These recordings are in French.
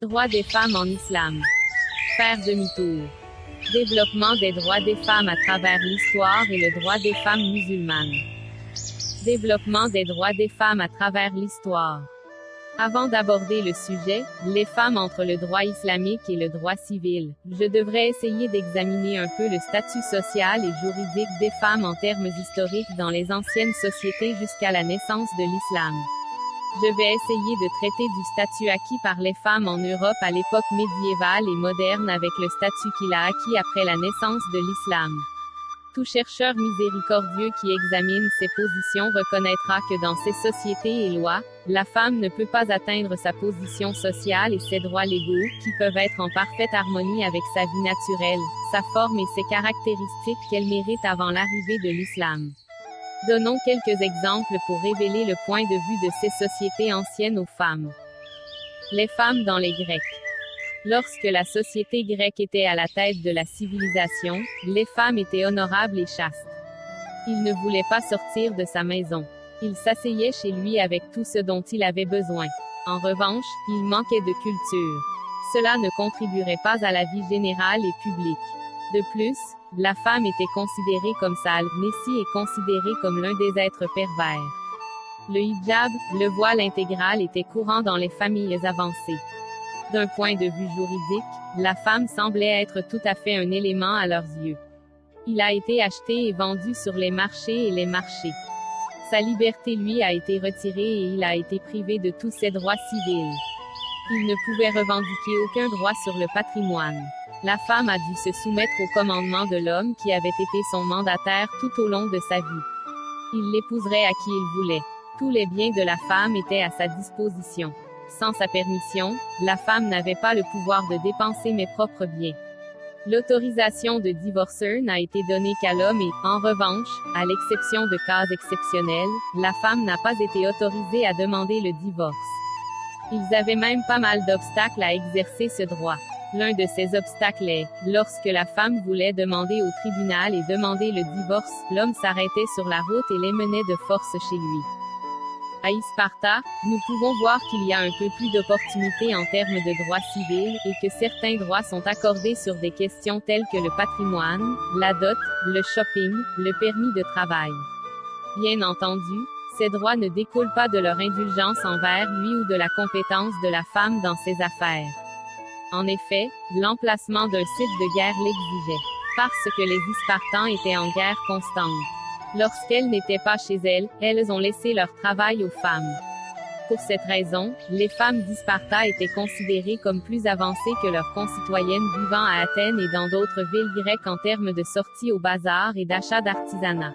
Droits des femmes en islam. Faire demi-tour. Développement des droits des femmes à travers l'histoire et le droit des femmes musulmanes. Développement des droits des femmes à travers l'histoire. Avant d'aborder le sujet, les femmes entre le droit islamique et le droit civil, je devrais essayer d'examiner un peu le statut social et juridique des femmes en termes historiques dans les anciennes sociétés jusqu'à la naissance de l'islam. Je vais essayer de traiter du statut acquis par les femmes en Europe à l'époque médiévale et moderne avec le statut qu'il a acquis après la naissance de l'islam. Tout chercheur miséricordieux qui examine ces positions reconnaîtra que dans ces sociétés et lois, la femme ne peut pas atteindre sa position sociale et ses droits légaux, qui peuvent être en parfaite harmonie avec sa vie naturelle, sa forme et ses caractéristiques qu'elle mérite avant l'arrivée de l'islam. Donnons quelques exemples pour révéler le point de vue de ces sociétés anciennes aux femmes. Les femmes dans les Grecs. Lorsque la société grecque était à la tête de la civilisation, les femmes étaient honorables et chastes. Il ne voulait pas sortir de sa maison. Il s'asseyait chez lui avec tout ce dont il avait besoin. En revanche, il manquait de culture. Cela ne contribuerait pas à la vie générale et publique. De plus, la femme était considérée comme sale, Nessie est considérée comme l'un des êtres pervers. Le hijab, le voile intégral était courant dans les familles avancées. D'un point de vue juridique, la femme semblait être tout à fait un élément à leurs yeux. Il a été acheté et vendu sur les marchés et les marchés. Sa liberté lui a été retirée et il a été privé de tous ses droits civils. Il ne pouvait revendiquer aucun droit sur le patrimoine. La femme a dû se soumettre au commandement de l'homme qui avait été son mandataire tout au long de sa vie. Il l'épouserait à qui il voulait. Tous les biens de la femme étaient à sa disposition. Sans sa permission, la femme n'avait pas le pouvoir de dépenser mes propres biens. L'autorisation de divorcer n'a été donnée qu'à l'homme et, en revanche, à l'exception de cas exceptionnels, la femme n'a pas été autorisée à demander le divorce. Ils avaient même pas mal d'obstacles à exercer ce droit. L'un de ces obstacles est, lorsque la femme voulait demander au tribunal et demander le divorce, l'homme s'arrêtait sur la route et les menait de force chez lui. À Sparta, nous pouvons voir qu'il y a un peu plus d'opportunités en termes de droits civils et que certains droits sont accordés sur des questions telles que le patrimoine, la dot, le shopping, le permis de travail. Bien entendu, ces droits ne découlent pas de leur indulgence envers lui ou de la compétence de la femme dans ses affaires. En effet, l'emplacement d'un site de guerre l'exigeait, parce que les Spartans étaient en guerre constante. Lorsqu'elles n'étaient pas chez elles, elles ont laissé leur travail aux femmes. Pour cette raison, les femmes d'Sparta étaient considérées comme plus avancées que leurs concitoyennes vivant à Athènes et dans d'autres villes grecques en termes de sorties au bazar et d'achat d'artisanat.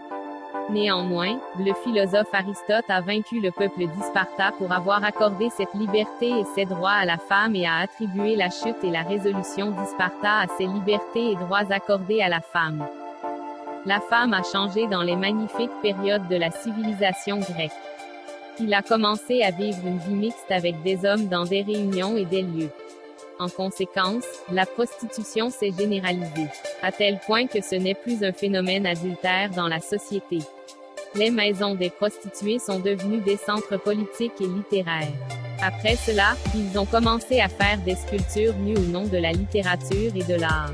Néanmoins, le philosophe Aristote a vaincu le peuple d'Sparta pour avoir accordé cette liberté et ces droits à la femme et a attribué la chute et la résolution d'Sparta à ces libertés et droits accordés à la femme. La femme a changé dans les magnifiques périodes de la civilisation grecque. Il a commencé à vivre une vie mixte avec des hommes dans des réunions et des lieux. En conséquence, la prostitution s'est généralisée, à tel point que ce n'est plus un phénomène adultère dans la société. Les maisons des prostituées sont devenues des centres politiques et littéraires. Après cela, ils ont commencé à faire des sculptures nues au nom de la littérature et de l'art.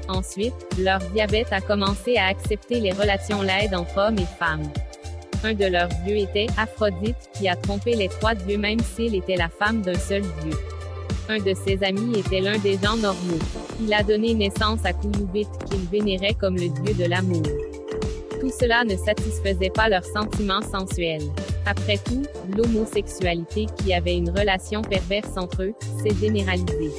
Ensuite, leur diabète a commencé à accepter les relations laides entre hommes et femmes. Un de leurs dieux était Aphrodite, qui a trompé les trois dieux même s'il était la femme d'un seul dieu. Un de ses amis était l'un des gens normaux. Il a donné naissance à Couloubite, qu'il vénérait comme le dieu de l'amour. Tout cela ne satisfaisait pas leurs sentiments sensuels. Après tout, l'homosexualité, qui avait une relation perverse entre eux, s'est généralisée.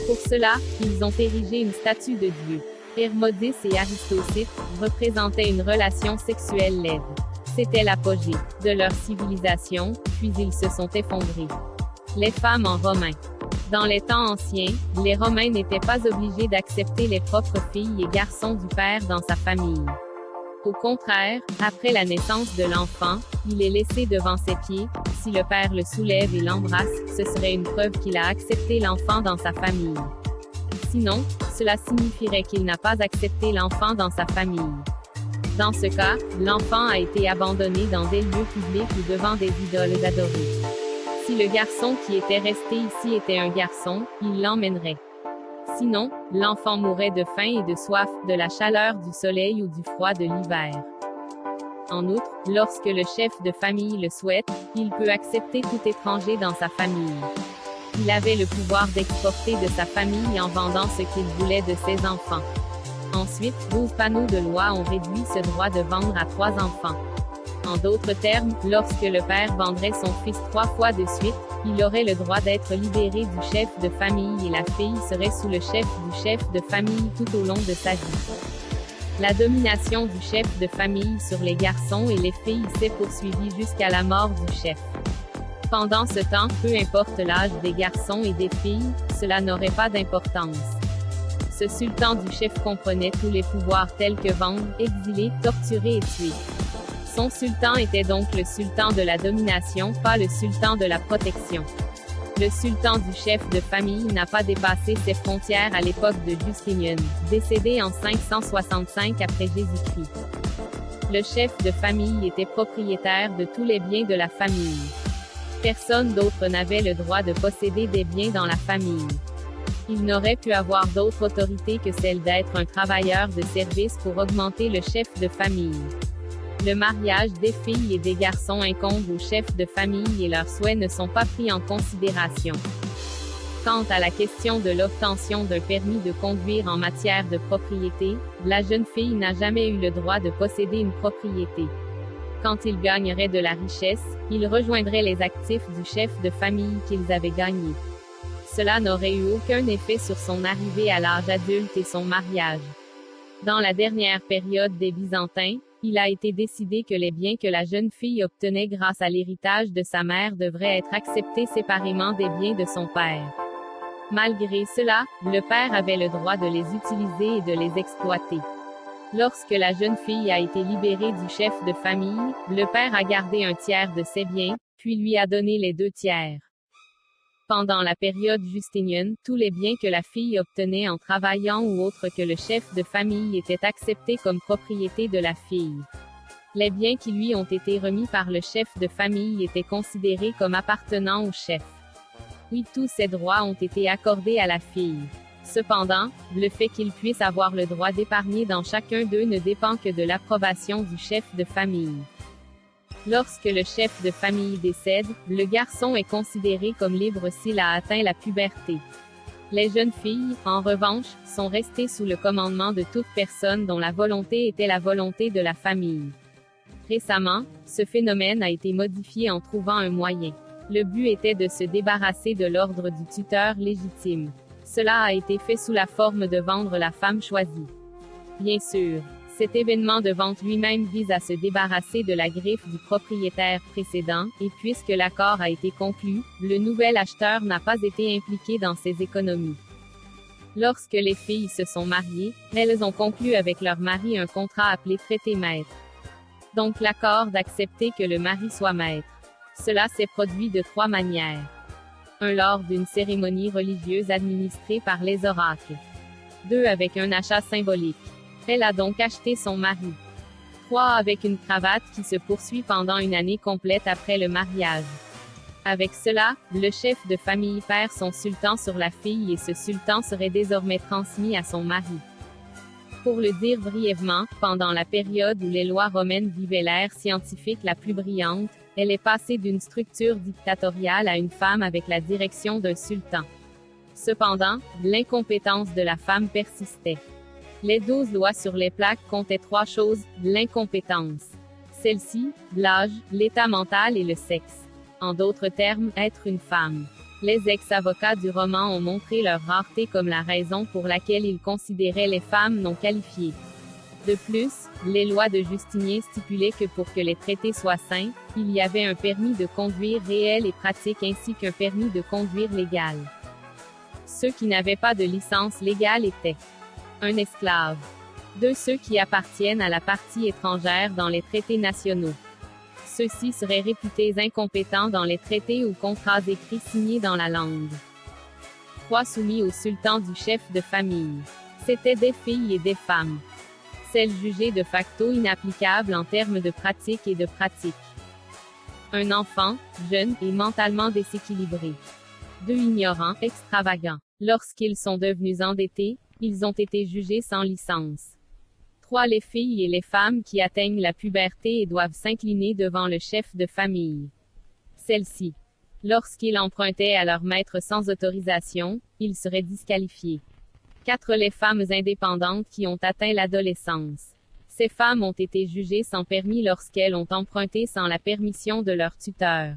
Pour cela, ils ont érigé une statue de Dieu. Hermodis et Aristocyte représentaient une relation sexuelle laide. C'était l'apogée de leur civilisation, puis ils se sont effondrés. Les femmes en romain. Dans les temps anciens, les Romains n'étaient pas obligés d'accepter les propres filles et garçons du père dans sa famille. Au contraire, après la naissance de l'enfant, il est laissé devant ses pieds. Si le père le soulève et l'embrasse, ce serait une preuve qu'il a accepté l'enfant dans sa famille. Sinon, cela signifierait qu'il n'a pas accepté l'enfant dans sa famille. Dans ce cas, l'enfant a été abandonné dans des lieux publics ou devant des idoles adorées. Si le garçon qui était resté ici était un garçon, il l'emmènerait. Sinon, l'enfant mourrait de faim et de soif, de la chaleur du soleil ou du froid de l'hiver. En outre, lorsque le chef de famille le souhaite, il peut accepter tout étranger dans sa famille. Il avait le pouvoir d'exporter de sa famille en vendant ce qu'il voulait de ses enfants. Ensuite, 12 panneaux de loi ont réduit ce droit de vendre à 3 enfants. En d'autres termes, lorsque le père vendrait son fils 3 fois de suite, il aurait le droit d'être libéré du chef de famille et la fille serait sous le chef du chef de famille tout au long de sa vie. La domination du chef de famille sur les garçons et les filles s'est poursuivie jusqu'à la mort du chef. Pendant ce temps, peu importe l'âge des garçons et des filles, cela n'aurait pas d'importance. Ce sultan du chef comprenait tous les pouvoirs tels que vendre, exiler, torturer et tuer. Son sultan était donc le sultan de la domination, pas le sultan de la protection. Le sultan du chef de famille n'a pas dépassé ses frontières à l'époque de Justinian, décédé en 565 après Jésus-Christ. Le chef de famille était propriétaire de tous les biens de la famille. Personne d'autre n'avait le droit de posséder des biens dans la famille. Il n'aurait pu avoir d'autre autorité que celle d'être un travailleur de service pour augmenter le chef de famille. Le mariage des filles et des garçons incombe aux chefs de famille et leurs souhaits ne sont pas pris en considération. Quant à la question de l'obtention d'un permis de conduire en matière de propriété, la jeune fille n'a jamais eu le droit de posséder une propriété. Quand ils gagneraient de la richesse, ils rejoindraient les actifs du chef de famille qu'ils avaient gagnés. Cela n'aurait eu aucun effet sur son arrivée à l'âge adulte et son mariage. Dans la dernière période des Byzantins, il a été décidé que les biens que la jeune fille obtenait grâce à l'héritage de sa mère devraient être acceptés séparément des biens de son père. Malgré cela, le père avait le droit de les utiliser et de les exploiter. Lorsque la jeune fille a été libérée du chef de famille, le père a gardé un tiers de ses biens, puis lui a donné les 2 tiers. Pendant la période justinienne, tous les biens que la fille obtenait en travaillant ou autre que le chef de famille étaient acceptés comme propriété de la fille. Les biens qui lui ont été remis par le chef de famille étaient considérés comme appartenant au chef. Oui, tous ces droits ont été accordés à la fille. Cependant, le fait qu'il puisse avoir le droit d'épargner dans chacun d'eux ne dépend que de l'approbation du chef de famille. Lorsque le chef de famille décède, le garçon est considéré comme libre s'il a atteint la puberté. Les jeunes filles, en revanche, sont restées sous le commandement de toute personne dont la volonté était la volonté de la famille. Récemment, ce phénomène a été modifié en trouvant un moyen. Le but était de se débarrasser de l'ordre du tuteur légitime. Cela a été fait sous la forme de vendre la femme choisie. Bien sûr, cet événement de vente lui-même vise à se débarrasser de la griffe du propriétaire précédent, et puisque l'accord a été conclu, le nouvel acheteur n'a pas été impliqué dans ses économies. Lorsque les filles se sont mariées, elles ont conclu avec leur mari un contrat appelé traité maître. Donc l'accord d'accepter que le mari soit maître. Cela s'est produit de 3 manières. 1 lors d'une cérémonie religieuse administrée par les oracles. 2 avec un achat symbolique. Elle a donc acheté son mari. 3 avec une cravate qui se poursuit pendant une année complète après le mariage. Avec cela, le chef de famille perd son sultan sur la fille et ce sultan serait désormais transmis à son mari. Pour le dire brièvement, pendant la période où les lois romaines vivaient l'ère scientifique la plus brillante, elle est passée d'une structure dictatoriale à une femme avec la direction d'un sultan. Cependant, l'incompétence de la femme persistait. Les 12 lois sur les plaques comptaient 3 choses, l'incompétence. Celle-ci, l'âge, l'état mental et le sexe. En d'autres termes, être une femme. Les ex-avocats du roman ont montré leur rareté comme la raison pour laquelle ils considéraient les femmes non qualifiées. De plus, les lois de Justinien stipulaient que pour que les traités soient sains, il y avait un permis de conduire réel et pratique ainsi qu'un permis de conduire légal. Ceux qui n'avaient pas de licence légale étaient un esclave. 2 ceux qui appartiennent à la partie étrangère dans les traités nationaux. Ceux-ci seraient réputés incompétents dans les traités ou contrats écrits signés dans la langue. 3 soumis au sultan du chef de famille. C'étaient des filles et des femmes. Celles jugées de facto inapplicables en termes de pratique et de pratique. Un enfant, jeune et mentalement déséquilibré. 2 ignorants, extravagants. Lorsqu'ils sont devenus endettés, ils ont été jugés sans licence. 3 les filles et les femmes qui atteignent la puberté et doivent s'incliner devant le chef de famille. Celles-ci. Lorsqu'ils empruntaient à leur maître sans autorisation, ils seraient disqualifiés. 4 les femmes indépendantes qui ont atteint l'adolescence. Ces femmes ont été jugées sans permis lorsqu'elles ont emprunté sans la permission de leur tuteur.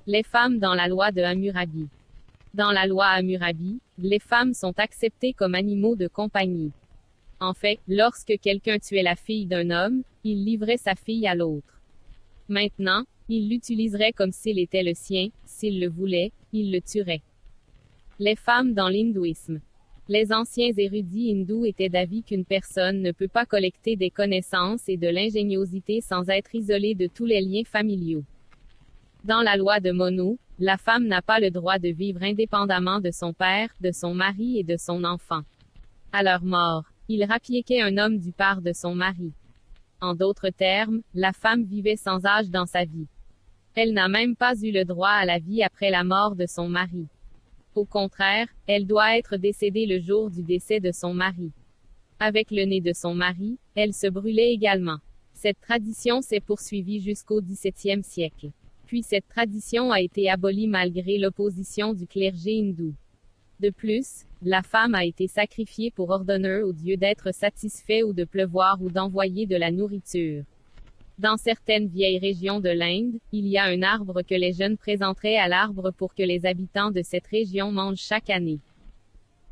Les femmes dans la loi de Hammurabi. Dans la loi Hammurabi, les femmes sont acceptées comme animaux de compagnie. En fait, lorsque quelqu'un tuait la fille d'un homme, il livrait sa fille à l'autre. Maintenant, il l'utiliserait comme s'il était le sien, s'il le voulait, il le tuerait. Les femmes dans l'hindouisme. Les anciens érudits hindous étaient d'avis qu'une personne ne peut pas collecter des connaissances et de l'ingéniosité sans être isolée de tous les liens familiaux. Dans la loi de Monu, la femme n'a pas le droit de vivre indépendamment de son père, de son mari et de son enfant. À leur mort, ils rapiéquaient un homme du part de son mari. En d'autres termes, la femme vivait sans âge dans sa vie. Elle n'a même pas eu le droit à la vie après la mort de son mari. Au contraire, elle doit être décédée le jour du décès de son mari. Avec le nez de son mari, elle se brûlait également. Cette tradition s'est poursuivie jusqu'au XVIIe siècle. Puis cette tradition a été abolie malgré l'opposition du clergé hindou. De plus, la femme a été sacrifiée pour ordonner au dieu d'être satisfait ou de pleuvoir ou d'envoyer de la nourriture. Dans certaines vieilles régions de l'Inde, il y a un arbre que les jeunes présenteraient à l'arbre pour que les habitants de cette région mangent chaque année.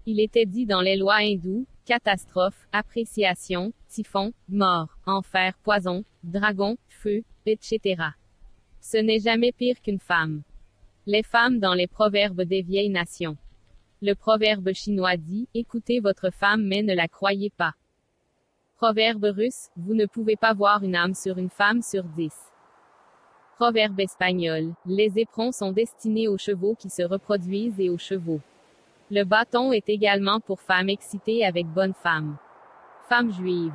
Il était dit dans les lois hindoues, catastrophe, appréciation, typhon, mort, enfer, poison, dragon, feu, etc. Ce n'est jamais pire qu'une femme. Les femmes dans les proverbes des vieilles nations. Le proverbe chinois dit, écoutez votre femme mais ne la croyez pas. Proverbe russe, vous ne pouvez pas voir une âme sur une femme sur 10. Proverbe espagnol, les éperons sont destinés aux chevaux qui se reproduisent et aux chevaux. Le bâton est également pour femmes excitées avec bonne femme. Femme juive.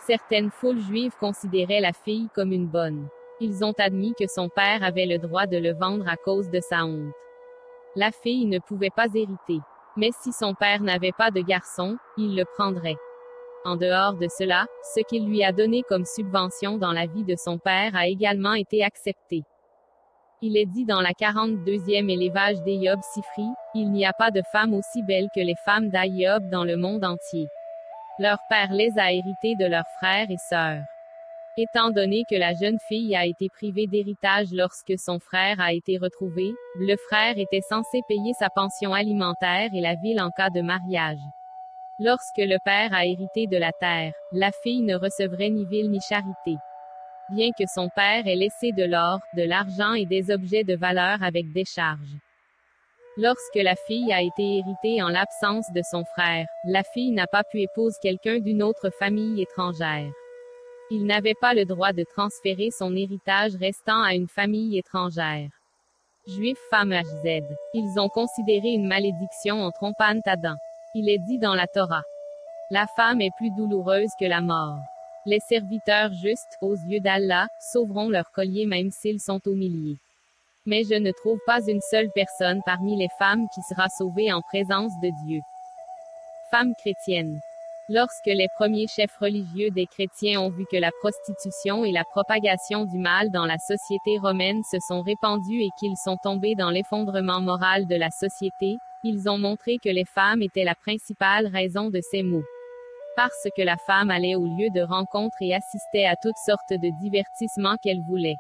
Certaines foules juives considéraient la fille comme une bonne. Ils ont admis que son père avait le droit de le vendre à cause de sa honte. La fille ne pouvait pas hériter. Mais si son père n'avait pas de garçon, il le prendrait. En dehors de cela, ce qu'il lui a donné comme subvention dans la vie de son père a également été accepté. Il est dit dans la 42e élevage d'Éyob Sifri, il n'y a pas de femme aussi belle que les femmes d'Aïob dans le monde entier. Leur père les a héritées de leurs frères et sœurs. Étant donné que la jeune fille a été privée d'héritage lorsque son frère a été retrouvé, le frère était censé payer sa pension alimentaire et la ville en cas de mariage. Lorsque le père a hérité de la terre, la fille ne recevrait ni ville ni charité. Bien que son père ait laissé de l'or, de l'argent et des objets de valeur avec décharge. Lorsque la fille a été héritée en l'absence de son frère, la fille n'a pas pu épouser quelqu'un d'une autre famille étrangère. Il n'avait pas le droit de transférer son héritage restant à une famille étrangère. Juifs femmes HZ. Ils ont considéré une malédiction en trompant Adam. Il est dit dans la Torah. La femme est plus douloureuse que la mort. Les serviteurs justes, aux yeux d'Allah, sauveront leur collier même s'ils sont aux milliers. Mais je ne trouve pas une seule personne parmi les femmes qui sera sauvée en présence de Dieu. Femmes chrétiennes. Lorsque les premiers chefs religieux des chrétiens ont vu que la prostitution et la propagation du mal dans la société romaine se sont répandues et qu'ils sont tombés dans l'effondrement moral de la société, ils ont montré que les femmes étaient la principale raison de ces maux. Parce que la femme allait au lieu de rencontre et assistait à toutes sortes de divertissements qu'elle voulait.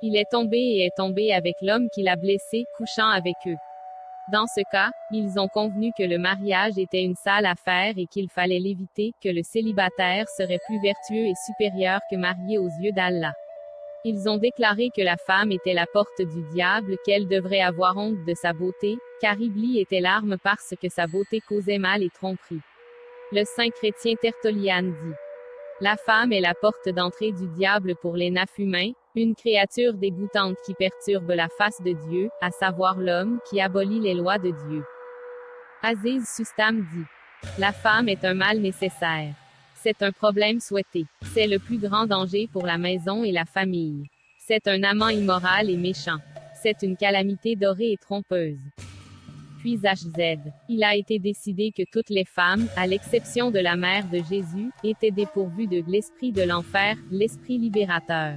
Il est tombé et est tombé avec l'homme qui l'a blessé, couchant avec eux. Dans ce cas, ils ont convenu que le mariage était une sale affaire et qu'il fallait l'éviter, que le célibataire serait plus vertueux et supérieur que marié aux yeux d'Allah. Ils ont déclaré que la femme était la porte du diable, qu'elle devrait avoir honte de sa beauté, car Iblis était l'arme parce que sa beauté causait mal et tromperie. Le saint chrétien Tertullian dit: la femme est la porte d'entrée du diable pour les nains humains, une créature dégoûtante qui perturbe la face de Dieu, à savoir l'homme qui abolit les lois de Dieu. Aziz Sustam dit: la femme est un mal nécessaire. C'est un problème souhaité. C'est le plus grand danger pour la maison et la famille. C'est un amant immoral et méchant. C'est une calamité dorée et trompeuse. Puis HZ. Il a été décidé que toutes les femmes, à l'exception de la mère de Jésus, étaient dépourvues de l'esprit de l'enfer, l'esprit libérateur.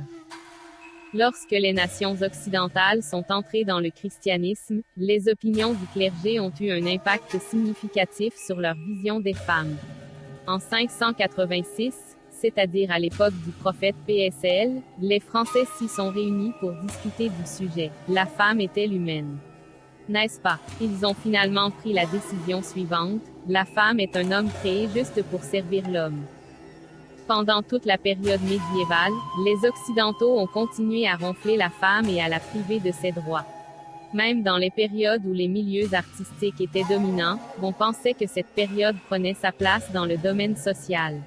Lorsque les nations occidentales sont entrées dans le christianisme, les opinions du clergé ont eu un impact significatif sur leur vision des femmes. En 586, c'est-à-dire à l'époque du prophète PSL, les Français s'y sont réunis pour discuter du sujet. La femme est-elle humaine? N'est-ce pas? Ils ont finalement pris la décision suivante: la femme est un homme créé juste pour servir l'homme. Pendant toute la période médiévale, les Occidentaux ont continué à ronfler la femme et à la priver de ses droits. Même dans les périodes où les milieux artistiques étaient dominants, on pensait que cette période prenait sa place dans le domaine social.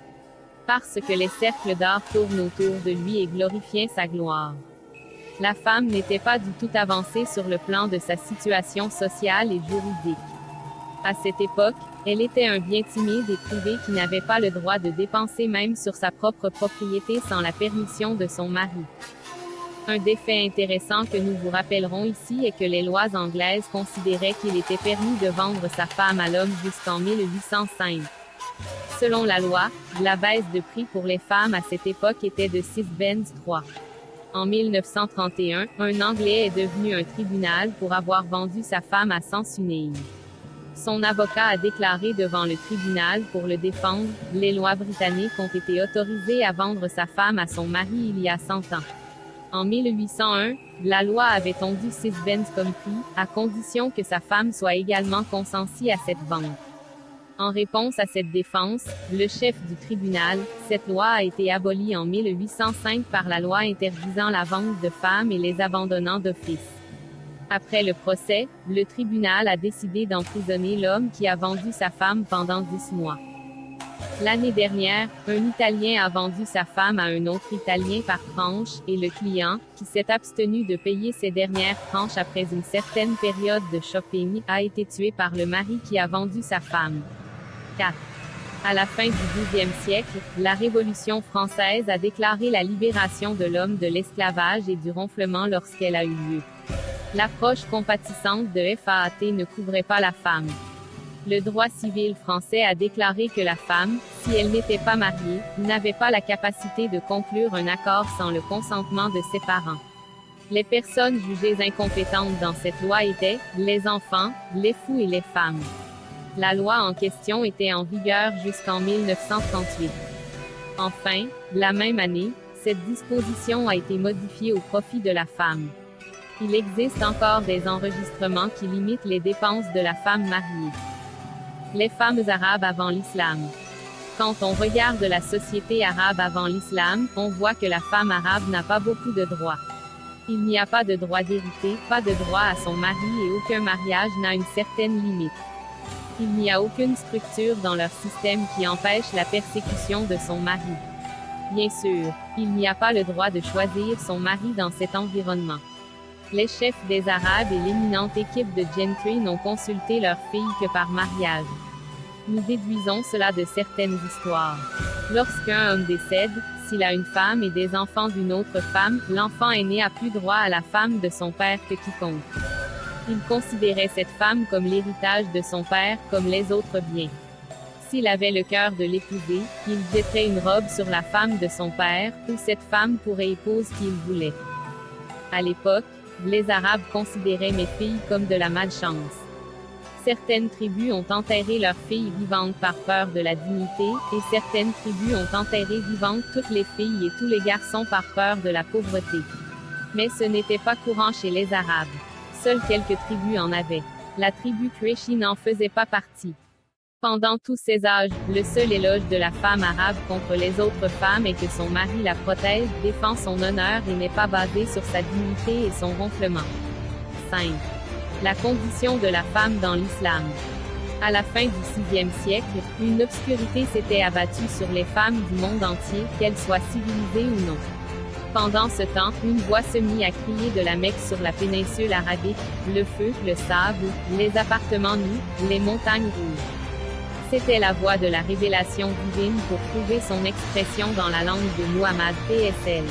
Parce que les cercles d'art tournent autour de lui et glorifiaient sa gloire. La femme n'était pas du tout avancée sur le plan de sa situation sociale et juridique. À cette époque, elle était un bien timide et privé qui n'avait pas le droit de dépenser même sur sa propre propriété sans la permission de son mari. Un des faits intéressants que nous vous rappellerons ici est que les lois anglaises considéraient qu'il était permis de vendre sa femme à l'homme jusqu'en 1805. Selon la loi, la baisse de prix pour les femmes à cette époque était de 6 pence 3. En 1931, un Anglais est devenu un tribunal pour avoir vendu sa femme à Censunaille. Son avocat a déclaré devant le tribunal pour le défendre: les lois britanniques ont été autorisées à vendre sa femme à son mari il y a 100 ans. En 1801, la loi avait tondu 6 pence comme prix, à condition que sa femme soit également consentie à cette vente. En réponse à cette défense, le chef du tribunal: cette loi a été abolie en 1805 par la loi interdisant la vente de femmes et les abandonnant d'office. Après le procès, le tribunal a décidé d'emprisonner l'homme qui a vendu sa femme pendant 10 mois. L'année dernière, un Italien a vendu sa femme à un autre Italien par tranche, et le client, qui s'est abstenu de payer ces dernières tranches après une certaine période de shopping, a été tué par le mari qui a vendu sa femme. 4. À la fin du XIIe siècle, la Révolution française a déclaré la libération de l'homme de l'esclavage et du ronflement lorsqu'elle a eu lieu. L'approche compatissante de FAAT ne couvrait pas la femme. Le droit civil français a déclaré que la femme, si elle n'était pas mariée, n'avait pas la capacité de conclure un accord sans le consentement de ses parents. Les personnes jugées incompétentes dans cette loi étaient les enfants, les fous et les femmes. La loi en question était en vigueur jusqu'en 1938. Enfin, la même année, cette disposition a été modifiée au profit de la femme. Il existe encore des enregistrements qui limitent les dépenses de la femme mariée. Les femmes arabes avant l'islam. Quand on regarde la société arabe avant l'islam, on voit que la femme arabe n'a pas beaucoup de droits. Il n'y a pas de droit d'hériter, pas de droit à son mari et aucun mariage n'a une certaine limite. Il n'y a aucune structure dans leur système qui empêche la persécution de son mari. Bien sûr, il n'y a pas le droit de choisir son mari dans cet environnement. Les chefs des Arabes et l'éminente équipe de gentry n'ont consulté leurs filles que par mariage. Nous déduisons cela de certaines histoires. Lorsqu'un homme décède, s'il a une femme et des enfants d'une autre femme, l'enfant aîné a plus droit à la femme de son père que quiconque. Il considérait cette femme comme l'héritage de son père, comme les autres biens. S'il avait le cœur de l'épouser, il jetterait une robe sur la femme de son père, ou cette femme pourrait épouser qui il voulait. À l'époque, les Arabes considéraient mes filles comme de la malchance. Certaines tribus ont enterré leurs filles vivantes par peur de la dignité, et certaines tribus ont enterré vivantes toutes les filles et tous les garçons par peur de la pauvreté. Mais ce n'était pas courant chez les Arabes. Seules quelques tribus en avaient. La tribu Qurayshi n'en faisait pas partie. Pendant tous ces âges, le seul éloge de la femme arabe contre les autres femmes est que son mari la protège, défend son honneur et n'est pas basé sur sa dignité et son ronflement. 5. La condition de la femme dans l'islam. À la fin du VIe siècle, une obscurité s'était abattue sur les femmes du monde entier, qu'elles soient civilisées ou non. Pendant ce temps, une voix se mit à crier de la Mecque sur la péninsule arabique: le feu, le sable, les appartements nus, les montagnes rouges. C'était la voix de la révélation divine pour trouver son expression dans la langue de Muhammad PSL.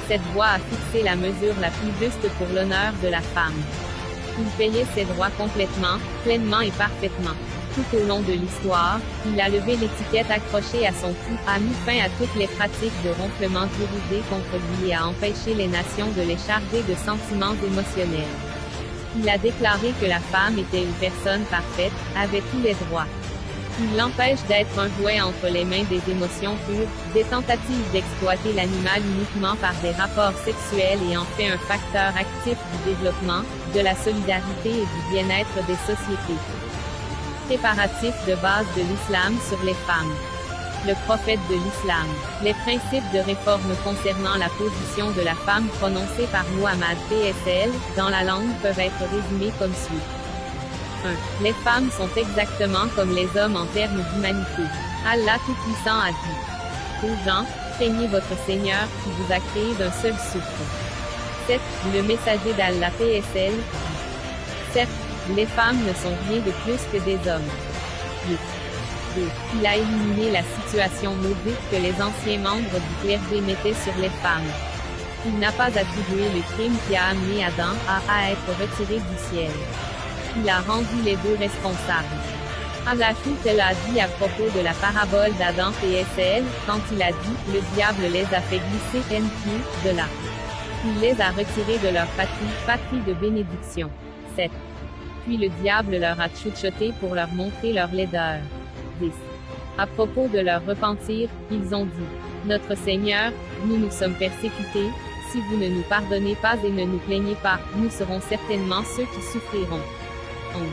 Cette voie a fixé la mesure la plus juste pour l'honneur de la femme. Il payait ses droits complètement, pleinement et parfaitement. Tout au long de l'histoire, il a levé l'étiquette accrochée à son cou, a mis fin à toutes les pratiques de ronflement dirigées contre lui et a empêché les nations de les charger de sentiments émotionnels. Il a déclaré que la femme était une personne parfaite, avait tous les droits. Il l'empêche d'être un jouet entre les mains des émotions pures, des tentatives d'exploiter l'animal uniquement par des rapports sexuels et en fait un facteur actif du développement, de la solidarité et du bien-être des sociétés. Préparatif de base de l'islam sur les femmes. Le prophète de l'islam. Les principes de réforme concernant la position de la femme prononcés par Muhammad PSL, dans la langue peuvent être résumés comme suit. 1. Les femmes sont exactement comme les hommes en termes d'humanité. Allah Tout-Puissant a dit. Aux gens, craignez votre Seigneur qui vous a créé d'un seul souffle. 7. Le messager d'Allah PSL dit. Certes, les femmes ne sont rien de plus que des hommes. 8. 2. Il a éliminé la situation maudite que les anciens membres du clergé mettaient sur les femmes. Il n'a pas attribué le crime qui a amené Adam à être retiré du ciel. Il a rendu les deux responsables. Allah l'a dit à propos de la parabole d'Adam PSL, quand il a dit, le diable les a fait glisser de là. Il les a retirés de leur patrie de bénédiction. 7. Puis le diable leur a chuchoté pour leur montrer leur laideur. 10. À propos de leur repentir, ils ont dit, notre Seigneur, nous sommes persécutés, si vous ne nous pardonnez pas et ne nous plaignez pas, nous serons certainement ceux qui souffriront. 11.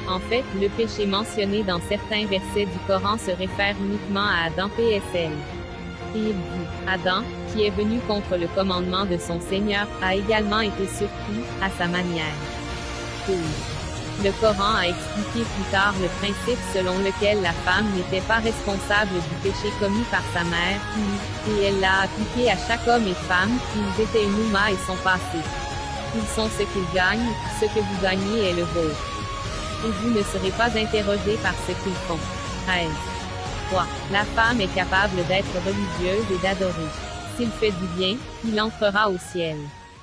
En fait, le péché mentionné dans certains versets du Coran se réfère uniquement à Adam PSL. Et il dit, Adam, qui est venu contre le commandement de son Seigneur, a également été surpris, à sa manière. 12. Le Coran a expliqué plus tard le principe selon lequel la femme n'était pas responsable du péché commis par sa mère, et elle l'a appliqué à chaque homme et femme, ils étaient une oumma et sont passés. Ils sont ce qu'ils gagnent, ce que vous gagnez est le vôtre. Et vous ne serez pas interrogés par ce qu'ils font. 13. 3. La femme est capable d'être religieuse et d'adorer. S'il fait du bien, il entrera au ciel.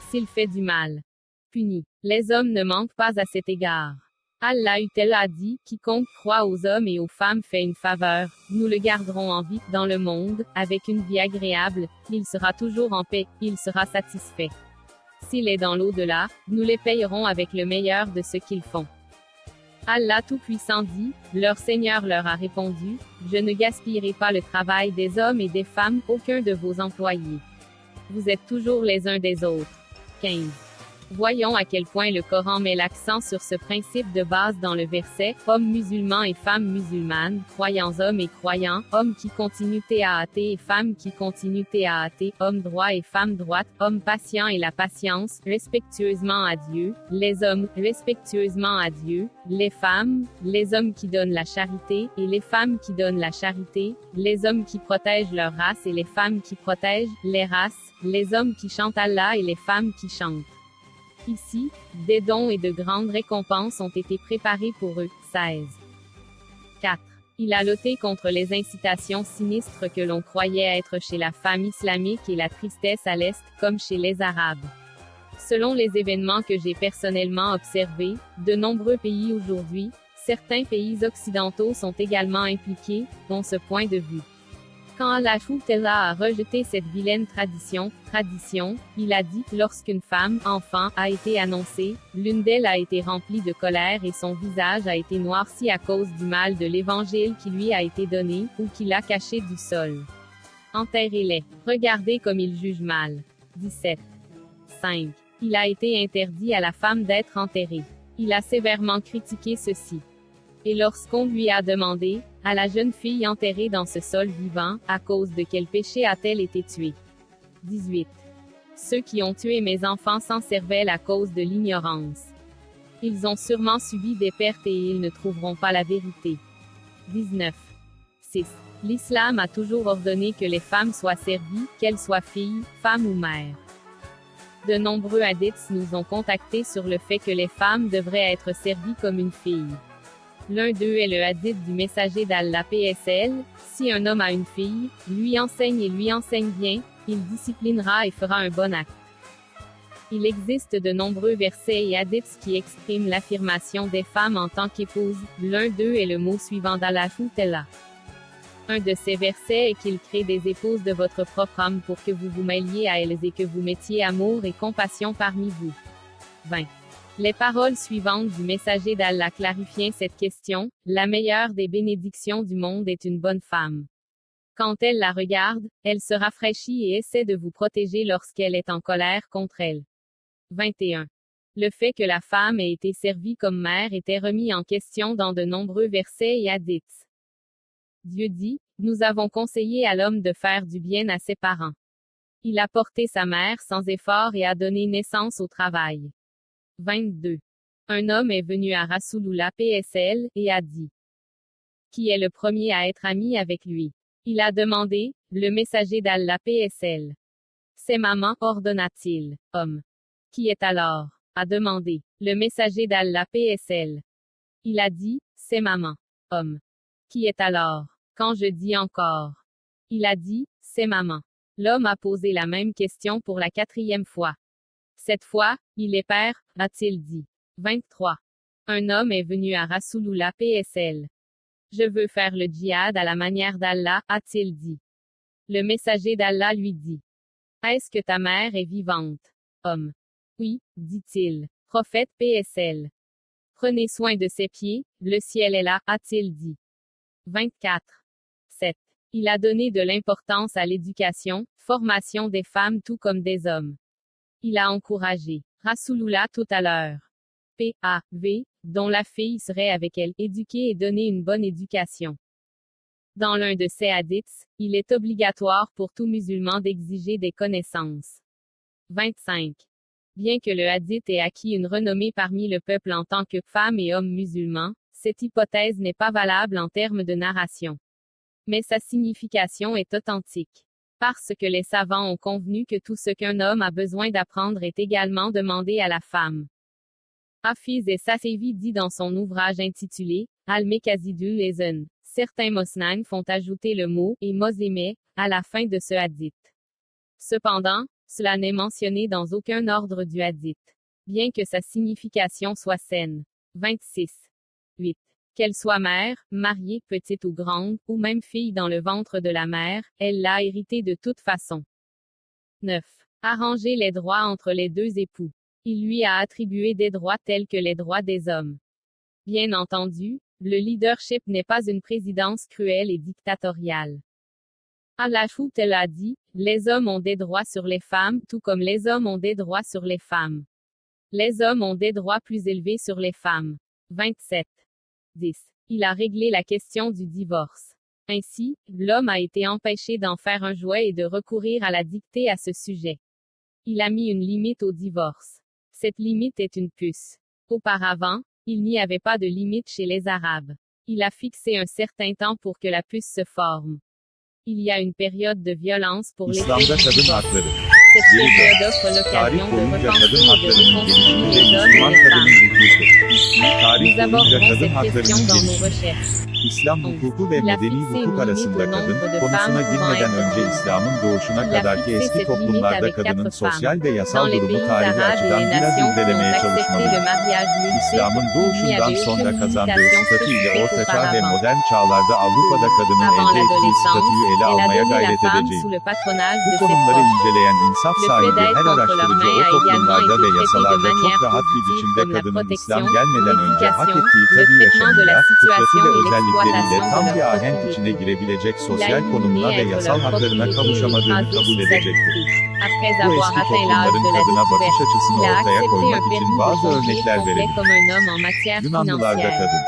S'il fait du mal, puni. Les hommes ne manquent pas à cet égard. Allah a dit, quiconque croit aux hommes et aux femmes fait une faveur, nous le garderons en vie, dans le monde, avec une vie agréable, il sera toujours en paix, il sera satisfait. S'il est dans l'au-delà, nous les payerons avec le meilleur de ce qu'ils font. Allah Tout-Puissant dit, leur Seigneur leur a répondu, je ne gaspillerai pas le travail des hommes et des femmes, aucun de vos employés. Vous êtes toujours les uns des autres. 15. Voyons à quel point le Coran met l'accent sur ce principe de base dans le verset, hommes musulmans et femmes musulmanes, croyants hommes et croyants, hommes qui continuent à athée et femmes qui continuent à athée, hommes droits et femmes droites, hommes patients et la patience, respectueusement à Dieu, les hommes, respectueusement à Dieu, les femmes, les hommes qui donnent la charité, et les femmes qui donnent la charité, les hommes qui protègent leur race et les femmes qui protègent les races, les hommes qui chantent Allah et les femmes qui chantent. Ici, des dons et de grandes récompenses ont été préparés pour eux. 16. 4. Il a lutté contre les incitations sinistres que l'on croyait être chez la femme islamique et la tristesse à l'Est, comme chez les Arabes. Selon les événements que j'ai personnellement observés, de nombreux pays aujourd'hui, certains pays occidentaux sont également impliqués, dans ce point de vue. Quand Allah a rejeté cette vilaine tradition, il a dit, lorsqu'une femme, enfant, a été annoncée, l'une d'elles a été remplie de colère et son visage a été noirci à cause du mal de l'évangile qui lui a été donné, ou qu'il a caché du sol. Enterrez-les. Regardez comme ils jugent mal. 17. 5. Il a été interdit à la femme d'être enterrée. Il a sévèrement critiqué ceci. Et lorsqu'on lui a demandé, à la jeune fille enterrée dans ce sol vivant, à cause de quel péché a-t-elle été tuée? 18. Ceux qui ont tué mes enfants sans cervelle à cause de l'ignorance. Ils ont sûrement subi des pertes et ils ne trouveront pas la vérité. 19. 6. L'islam a toujours ordonné que les femmes soient servies, qu'elles soient filles, femmes ou mères. De nombreux hadiths nous ont contactés sur le fait que les femmes devraient être servies comme une fille. L'un d'eux est le hadith du messager d'Allah PSL, si un homme a une fille, lui enseigne et lui enseigne bien, Il disciplinera et fera un bon acte. Il existe de nombreux versets et hadiths qui expriment l'affirmation des femmes en tant qu'épouses. L'un d'eux est le mot suivant d'Allah Ta'ala. Un de ces versets est qu'il crée des épouses de votre propre âme pour que vous vous mêliez à elles et que vous mettiez amour et compassion parmi vous. 20. Les paroles suivantes du messager d'Allah clarifient cette question. La meilleure des bénédictions du monde est une bonne femme. Quand elle la regarde, elle se rafraîchit et essaie de vous protéger lorsqu'elle est en colère contre elle. 21. Le fait que la femme ait été servie comme mère était remis en question dans de nombreux versets et hadiths. Dieu dit, nous avons conseillé à l'homme de faire du bien à ses parents. Il a porté sa mère sans effort et a donné naissance au travail. 22. Un homme est venu à Rasulullah PSL, et a dit. Qui est le premier à être ami avec lui? Il a demandé, le messager d'Allah PSL. C'est maman, ordonna-t-il. Homme. Qui est alors? A demandé. Le messager d'Allah PSL. Il a dit, c'est maman. Homme. Qui est alors? Quand je dis encore. Il a dit, c'est maman. L'homme a posé la même question pour la 4e fois. Cette fois, il est père, a-t-il dit. 23. Un homme est venu à Rasulullah PSL. Je veux faire le djihad à la manière d'Allah, a-t-il dit. Le messager d'Allah lui dit. Est-ce que ta mère est vivante? Homme. Oui, dit-il. Prophète PSL. Prenez soin de ses pieds, le ciel est là, a-t-il dit. 24. 7. Il a donné de l'importance à l'éducation, formation des femmes tout comme des hommes. Il a encouragé Rasulullah tout à l'heure. P.A.V. dont la fille serait avec elle, éduquer et donner une bonne éducation. Dans l'un de ces hadiths, il est obligatoire pour tout musulman d'exiger des connaissances. 25. Bien que le hadith ait acquis une renommée parmi le peuple en tant que femme et homme musulmans, cette hypothèse n'est pas valable en termes de narration. Mais sa signification est authentique. Parce que les savants ont convenu que tout ce qu'un homme a besoin d'apprendre est également demandé à la femme. Hafiz et Sasevi dit dans son ouvrage intitulé Al-Mekazidul Ezan. Certains mosnags font ajouter le mot et mosime à la fin de ce hadith. Cependant, cela n'est mentionné dans aucun ordre du hadith. Bien que sa signification soit saine. 26. 8. Qu'elle soit mère, mariée, petite ou grande, ou même fille dans le ventre de la mère, elle l'a hérité de toute façon. 9. Arranger les droits entre les deux époux. Il lui a attribué des droits tels que les droits des hommes. Bien entendu, le leadership n'est pas une présidence cruelle et dictatoriale. Allah Ta'ala a dit, les hommes ont des droits sur les femmes tout comme les hommes ont des droits sur les femmes. Les hommes ont des droits plus élevés sur les femmes. 27. 10. Il a réglé la question du divorce. Ainsi, l'homme a été empêché d'en faire un jouet et de recourir à la dictée à ce sujet. Il a mis une limite au divorce. Cette limite est une puce. Auparavant, il n'y avait pas de limite chez les Arabes. Il a fixé un certain temps pour que la puce se forme. Il y a une période de violence pour les İslam'da kadın divorce. hakları. Cette période offre Tarih l'occasion de boyunca repenser kadın et de haklarının reconstruire gelişimi ve les hommes Müslüman et les kadının femmes. hukuku. Ici, Tarih nous boyunca aborderons kadın cette question haklarının dans nos gelişimi. recherches. İslam hukuku ve Il a medeni fixé hukuk une arasında limite au kadın, nombre de konusuna femmes girmeden pouvant önce être İslam'ın doğuşuna Il a kadarki fixé eski cette limite toplumlarda avec kadının 4 sosyal ve femmes. yasal Dans les durumu pays tarihi arabes et açıdan les biraz nations qui ont irdelemeye accepté le çalışmalıyız. mariage multiple, İslam'ın il n'y doğuşundan avait sonra aucune kazandığı limitation statü ile spécifique ortaçağ ve auparavant. modern çağlarda Avrupa'da kadının Avant elde ettiği l'adolescence, statüyü ele elle a almaya donné la gayret femme edeceğiz. sous le patronage Bu de ses konuları proches. inceleyen insaf Le fait sahibi d'être her entre leurs araştırıcı mains o a également toplumlarda été ve traité de yasalarda çok manière rahat bir positive biçimde comme la kadının İslam protection, gelmeden önce hak l'éducation, ettiği le tabii traitement de la yaşamıyla, fıtratı situation ve et özellikleriyle l'exploitation tam de bir leur ahenk içine propriété. girebilecek Il a sosyal éliminé konumuna ve être yasal leur haklarına propriété et kavuşamadığını écrasé kabul sous sa edecektir. dictée. Après Bu avoir eski atteint l'âge toplumların de la kadına bakış découverte, açısını il a ortaya accepté un koymak için permis de bazı conduire örnekler complet verelim. comme un homme en matière Yunanlılarda financière. kadın.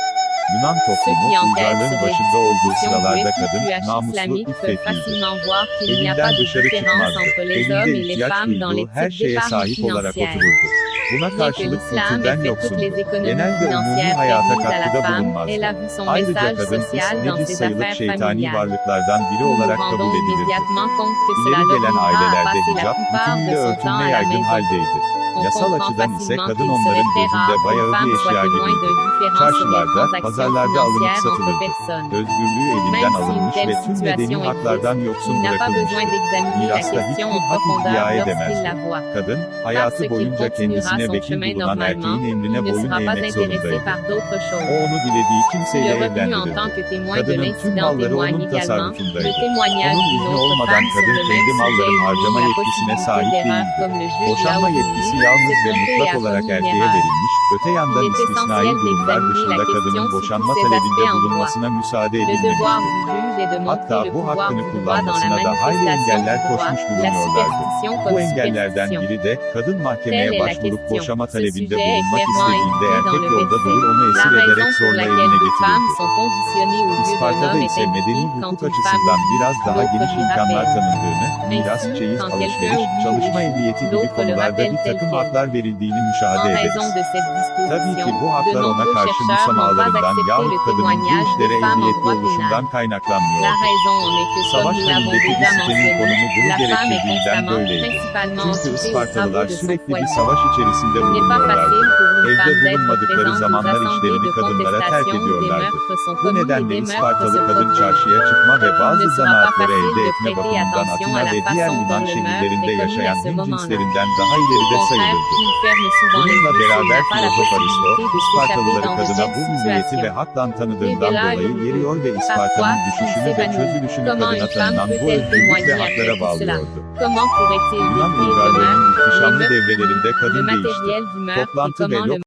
Yunan Ceux toplumu, qui enquêtent uygarlığın sur les başında olduğu discussions du sıralarda kadın, FQH namuslu, islamique peuvent iffetliydi. facilement voir qu'il n'y a Evinden pas de dışarı différence çıkmazdı. entre les Elinde hommes et les ihtiyaç femmes dans les duyduğu her types şeye d'épargne sahip olarak financière. otururdu. Buna Bien que karşılık l'islam ait kültürden fait toutes yoksundu. les économies Genelde umumi financières hayata permises à la katkıda femme, bulunmazdı. elle a vu son Ayrıca message kadın social dans necis ses sayılıp affaires şeytani familiales. varlıklardan biri Nous nous olarak rendons kabul edilirdi. immédiatement compte que cela İleri gelen l'obligera à ailelerde passer la hicap, plupart de bütünüyle son temps örtülme à la yaygın maison. haldeydi. On Yasal comprend açıdan ise facilement kadın qu'il onların serait très gözünde rare qu'une bayağı bir femme soit eşya témoin gibiydi. de différends sur les Çarşılarda, transactions pazarlarda alınıp financières entre satılırdı. personnes. Özgürlüğü elinden Même si une alınmış telle ve tüm medeni situation haklardan existe, yoksun il n'a pas besoin bırakılmıştı. d'examiner la Mirasta question hiçbir en hak profondeur iddia lorsqu'il edemezdi. la voit. Kadın, Parce hayatı qu'il boyunca continuera kendisine son vekil chemin bulunan normalement, erkeğin il emrine ne boyun sera pas eğmek intéressé zorundaydı. par d'autres O choses. onu dilediği Il kimseyle est revenu en evlendirirdi. tant que témoin de Kadının tüm l'incident malları témoigne onun également le tasarrufundaydı. témoignage Onun d'une izni autre olmadan femme sur kadın le même kendi sujet malların élit harcama la yetkisine possibilité sahip d'erreur değildi. comme le juge l'a Boşanma oublié, yetkisi s'est yalnız ve trompé et mutlak a olarak commis une erkeğe erreur. verilmiş, öte yandan Il est istisnai essentiel durumlar d'examiner dışında la kadının question sous boşanma tous ses talebinde aspects en droit. bulunmasına müsaade Le devoir edilmemişti. du juge est de montrer Hatta le bu pouvoir hakkını du droit dans la kullanmasına da hayli manifestation engeller du droit, koşmuş la bulunuyorlardı. superstition Bu comme engellerden superstition. biri de, kadın mahkemeye Telle est la başvurup question. boşama Ce talebinde sujet est bulunmak clairement istediğinde indiqué dans erkek le yolda verset. durur onu La esir ederek raison pour zorla laquelle evine deux femmes getirirdi. sont conditionnées au lieu d'un İsparta'da homme ise est medeni indiqué quand hukuk une femme açısından lit, biraz daha l'autre geniş lui imkanlar rappelle. tanındığını, miras, Ainsi, çeyiz, quand alışveriş, quelqu'un çalışma oublie, ehliyeti gibi l'autre le konularda rappelle bir tel takım quel. haklar verildiğini En müşahede raison ederiz. de cette Tabii ki disposition, bu de haklar ona nombreux karşı chercheurs n'ont pas müsamaalarından accepté yahut le kadının bu témoignage işlere des femmes en ehliyetli droit oluşundan pénal. kaynaklanmıyordu. La raison en est que, comme Savaş nous l'avons halindeki bir déjà sitenin mentionné, konumu bunu la femme est gerektirdiğinden constamment, böyleydi. principalement Çünkü occupée aux Ispartalılar travaux de son sürekli bir foyer. savaş içerisinde Il n'est pas bulunuyorlardı. facile pour une Evde femme d'être bulunmadıkları présente aux zamanlar assemblées işlerini de kadınlara terk contestation où des ediyorlardı. meurtres sont Bu commis et nedenle des meurtres Ispartalı se kadın produisent. çarşıya çıkma ve Il bazı ne sera pas zanaatları facile elde de etme prêter bakımından attention Atina à la ve diğer façon Yunan dont le meurtre şehirlerinde est commis yaşayan à ce Hint moment-là. cinslerinden daha Au ileride contraire, sayılırdı. il ferme souvent les Bununla yeux s'il beraber n'a pas la filozof Aristo, possibilité de s'échapper Ispartalıları dans de kadına bu telles hüviyeti ve situations. haktan tanıdığından Révéla dolayı une yeriyor ve Parfois, Isparta'nın il düşüşünü ve s'évanouit. çözülüşünü Comment kadına une femme tanınan bu peut-elle özgürlük ve témoigner haklara après tout cela? bağlıyordu. Comment pourrait-il Yunan décrire le uygarlığının meurtre, les ihtişamlı meurtres, devrelerinde le kadın değişti. matériel du meurtre et Toplantı ve comment le